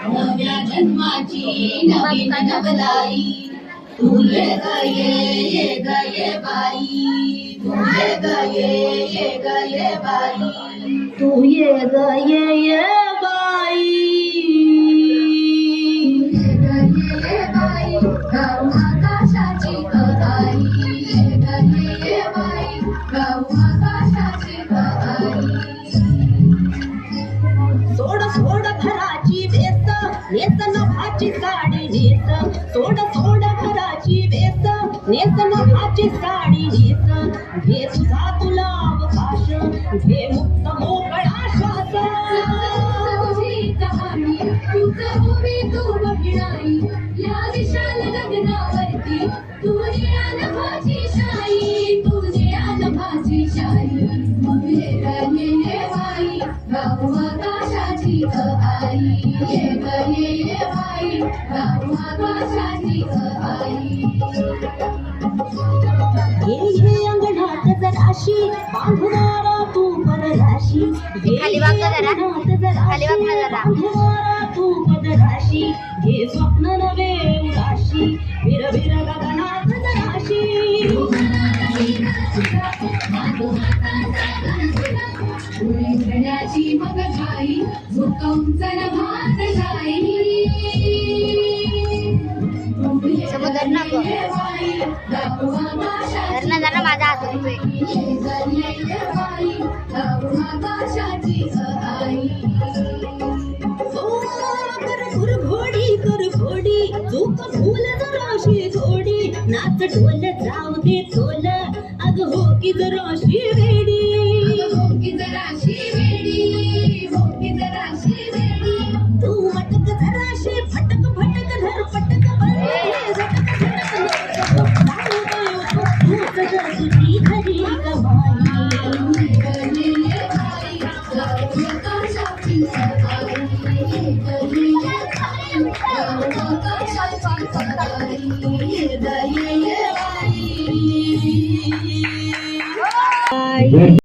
नव्या जन्माची नवीन नवलाई तू ये ग ये ग ये बाई तू ये ग ये बाई तू ये ग ये बाई ये बाई गाऊ आकाशाची आई ये ग ये बाई गाऊ आकाशाची आई सोड सोड घराची वेस नेस नभाची साडी नेस सोड सोड घराची वेस नेस नभाची साडी नेस घे तुझा तुला अवकाश घे मुक्त मोकळा श्वास तुझी कहाणी तुझं उभी तू बघणाई या विशाल गगनावरती तुझी अनभाची शाई तुझी अनभाची शाई मग ये बाई गाऊ आकाशाची आई ये बाई गाऊ आकाशाची आई ये अंगणात जराशी बांधणारा तू परराशी खाली वाग ना जरा. खाली वाग ना जरा. बांधणारा तू परराशी हे स्वप्न नवे उदाशी विर विर गगनात जराशी उडण्याची मग घाई झुकवून भात जाई समुद्र नको धरणं जरा माझा हात होतोय कर घोडी चूक भूल जराशी थोडी नाच ढोल जाऊ दे तोल अग हो की जराशी वेडी